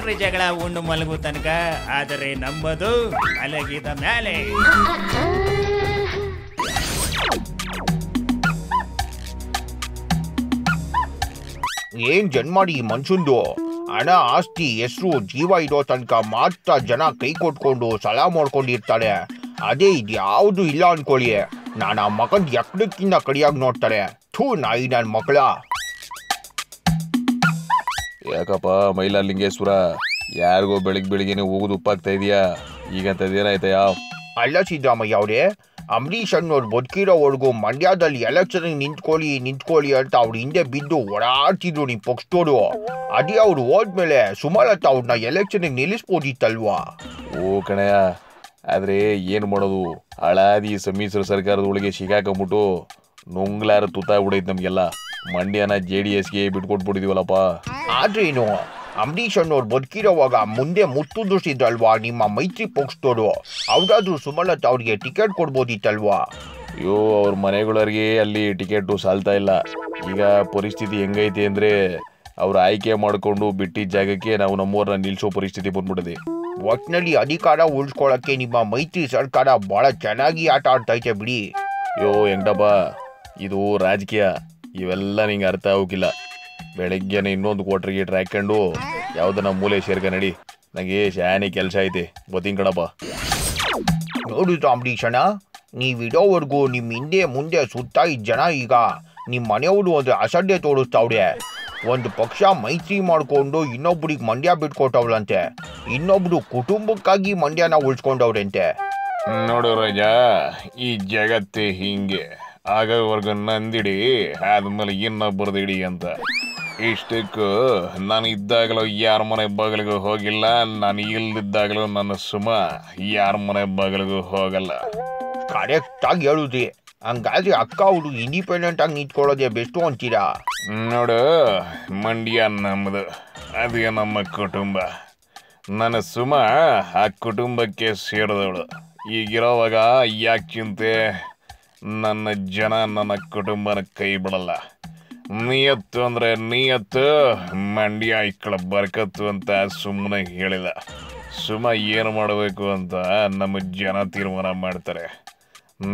ಏನ್ರಿ ಜಗಳ ಉಂಡು ಮಲಗು ತನಕ, ಆದರೆ ನಂಬದು ಮಲಗಿದ ಮೇಲೆ. ಏನ್ ಜನ್ಮಾಡಿ ಮನ್ಸಂದು ಹಣ ಆಸ್ತಿ ಹೆಸರು ಜೀವ ಇರೋ ತನಕ ಮಾತ್ರ ಜನ ಕೈ ಕೊಟ್ಕೊಂಡು ಸಲಾ ಮಾಡ್ಕೊಂಡಿರ್ತಾರೆ. ಅದೇ ಇದ್ಯಾವುದು ಇಲ್ಲ ಅನ್ಕೊಳ್ಳಿ, ನಾನು ಆ ಮಗನ್ ಎಕ್ಕಡಕ್ಕಿಂತ ಕಡಿಯಾಗಿ ನೋಡ್ತಾರೆ. ಥೂ ನಾಯಿ ನನ್ನ ಮಕ್ಕಳ. ಯಾಕಪ್ಪ ಮೈಲಾಲಿಂಗೇಶ್ವರ, ಯಾರಿಗೋ ಬೆಳಿಗ್ಗೆನೆ ಹೋಗುದು ಉಪ್ಪಾಗ್ತಾ ಇದೆಯಾ? ಈಗಂತ ಏನಾಯ್ತಯ್ಯ? ಅಲ್ಲ ಸಿದ್ದರಾಮಯ್ಯ ಅವರೇ, ಅಂಬರೀಷ್ ಅನ್ನೋರು ಬದುಕಿರೋವರೆಗೂ ಮಂಡ್ಯದಲ್ಲಿ ಎಲೆಕ್ಷನ್ ನಿಂತ್ಕೊಳ್ಳಿ ಅಂತ ಅವ್ರ ಹಿಂದೆ ಬಿದ್ದು ಓಡಾಡ್ತಿದ್ರು ನಿಮ್ಮ ಪಕ್ಷದವರು. ಅದೇ ಅವ್ರು ಹೋದ್ಮೇಲೆ ಸುಮಲತಾ ಅವ್ರನ್ನ ಎಲೆಕ್ಷನ್ ನಿಲ್ಲಿಸ್ಬೋದಿತ್ತಲ್ವಾ? ಓ ಕಣಯ್ಯ, ಆದ್ರೆ ಏನು ಮಾಡೋದು, ಹಳಾದಿ ಸಮ್ಮಿಶ್ರ ಸರ್ಕಾರದ ಒಳಗೆ ಸಿಗಾಕೊಂಬಿಟ್ಟು ನುಂಗ್ಲಾರ ತುತ್ತಾಗ್ಬಿಡೈತೆ ನಮಗೆಲ್ಲ. ಮಂಡ್ಯನ JDSಗೆ ಬಿಟ್ಕೊಟ್ಬಿಟ್ಟಿದೀವಲ್ಲಪ್ಪ. ಆದ್ರೇನು ಅಂಬರೀಷ್ ಅನ್ನೋರು ಬದುಕಿರೋವಾಗ ಮುಂದೆ ಮುತ್ತುದಿಸಿದ್ರಲ್ವಾ ನಿಮ್ಮ ಮೈತ್ರಿ ಪಕ್ಷದವರು? ಅವ್ರಾದ್ರೂ ಸುಮಲತಾ ಅವ್ರಿಗೆ ಟಿಕೆಟ್ ಕೊಡ್ಬೋದಿತ್ತಲ್ವಾ? ಅಯ್ಯೋ, ಅವ್ರ ಮನೆಗಳವ್ರಿಗೆ ಅಲ್ಲಿ ಟಿಕೆಟು ಸಾಲ್ತಾ ಇಲ್ಲ. ಈಗ ಪರಿಸ್ಥಿತಿ ಹೆಂಗೈತೆ ಅಂದ್ರೆ ಅವ್ರು ಆಯ್ಕೆ ಮಾಡಿಕೊಂಡು ಬಿಟ್ಟಿದ್ದ ಜಾಗಕ್ಕೆ ನಾವು ನಮ್ಮವ್ರನ್ನ ನಿಲ್ಸೋ ಪರಿಸ್ಥಿತಿ ಬಂದ್ಬಿಟ್ಟಿದೆ. ಒಟ್ನಲ್ಲಿ ಅಧಿಕಾರ ಉಳಿಸ್ಕೊಳ್ಳಕ್ಕೆ ನಿಮ್ಮ ಮೈತ್ರಿ ಸರ್ಕಾರ ಬಹಳ ಚೆನ್ನಾಗಿ ಆಟ ಆಡ್ತೈತೆ ಬಿಡಿ. ಅಯ್ಯೋ ಹೆಂಗಪ್ಪ, ಇದು ರಾಜಕೀಯ, ಇವೆಲ್ಲ ನಿಂಗೆ ಅರ್ಥ ಆಗೋಕಿಲ್ಲ. ಬೆಳಗ್ಗೆನೆ ಇನ್ನೊಂದು ಕೋಟ್ರಿಗೆ ಹಾಕೊಂಡು ಯಾವ್ದನ್ನ ಮೂಲೆ ಸೇರ್ಕ ನಡಿ, ನನಗೆ ಶಾನೆ ಕೆಲಸ ಐತೆ, ಗೊತ್ತಿಂಗ್ ಕಣಪ್ಪ. ನೋಡಿದ್ರು ಅಂಬರೀಷಣ್ಣ, ನೀವಿಡೋವರೆಗೂ ನಿಮ್ಮ ಹಿಂದೆ ಮುಂದೆ ಸುತ್ತಾ ಇದ್ದ ಜನ ಈಗ ನಿಮ್ಮ ಮನೆಯವರು ಒಂದು ಅಸಡ್ಡೆ ತೋರಿಸ್ತಾವ್ರೆ. ಒಂದು ಪಕ್ಷ ಮೈತ್ರಿ ಮಾಡಿಕೊಂಡು ಇನ್ನೊಬ್ರಿಗೆ ಮಂಡ್ಯ ಬಿಟ್ಕೊಟ್ಟವ್ರಂತೆ, ಇನ್ನೊಬ್ರು ಕುಟುಂಬಕ್ಕಾಗಿ ಮಂಡ್ಯನ ಉಳಿಸ್ಕೊಂಡವ್ರಂತೆ. ನೋಡು ರಾಜ, ಈ ಜಗತ್ತೇ ಹಿಂಗೆ. ಆಗವರೆಗೂ ನಂದಿಡಿ, ಆದ್ಮೇಲೆ ಇನ್ನೊಬ್ಬರದ್ದು ಇಡಿ ಅಂತ. ಇಷ್ಟಕ್ಕೂ ನಾನು ಇದ್ದಾಗಲೂ ಯಾರ ಮನೆ ಬಾಗಿಲಿಗೂ ಹೋಗಿಲ್ಲ, ನಾನು ಇಲ್ದಿದ್ದಾಗಲೂ ನನ್ನ ಸುಮ ಯಾರ ಮನೆ ಬಾಗಿಲಿಗೂ ಹೋಗಲ್ಲ. ಕರೆಕ್ಟಾಗಿ ಹೇಳುದ್ರಿ. ಹಂಗಾದ್ರೆ ಅಕ್ಕ ಅವರು ಇಂಡಿಪೆಂಡೆಂಟ್ ಆಗಿ ನಿಂತ್ಕೊಳ್ಳೋದೇ ಬೆಸ್ಟು ಅಂತೀರಾ? ನೋಡು, ಮಂಡ್ಯ ನಮ್ಮದು, ಅದೇ ನಮ್ಮ ಕುಟುಂಬ. ನನ್ನ ಸುಮ ಆ ಕುಟುಂಬಕ್ಕೆ ಸೇರಿದವಳು. ಈಗಿರೋವಾಗ ಯಾಕೆ ಚಿಂತೆ? ನನ್ನ ಜನ ನನ್ನ ಕುಟುಂಬನ ಕೈ ಬಿಡಲ್ಲ. ನಿಯತ್ತು ಅಂದ್ರೆ ನಿಯತ್ತು, ಮಂಡ್ಯ ಇಕ್ಕಳ ಬರ್ಕತ್ತು ಅಂತ ಸುಮ್ಮನೆ ಹೇಳಿಲ್ಲ. ಸುಮ ಏನು ಮಾಡಬೇಕು ಅಂತ ನಮ್ಮ ಜನ ತೀರ್ಮಾನ ಮಾಡ್ತಾರೆ.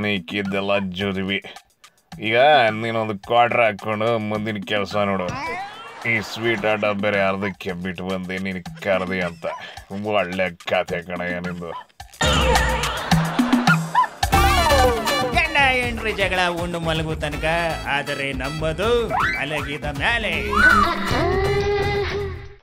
ನೀಕಿದ್ದೆಲ್ಲ ಜೋದಿವಿ. ಈಗ ನೀನೊಂದು ಕ್ವಾರ್ಟರ್ ಹಾಕೊಂಡು ಮುಂದಿನ ಕೆಲಸ ನೋಡು. ಈ ಸ್ವೀಟ್ ಆಟ ಬೇರೆ ಅರ್ಧಕ್ಕೆ ಬಿಟ್ಟು ಬಂದೆ ನೀನು ಕರೆದಿ ಅಂತ. ಒಳ್ಳೆ ಕತೆ ಕಣಯ್ಯ ನಿಂದು. ಏನ್ರಿ ಜಗಳ ಉಂಡು ಮಲಗು ತನಕ, ಆದರೆ ನಂಬದು ಮಲಗಿದ ಮೇಲೆ.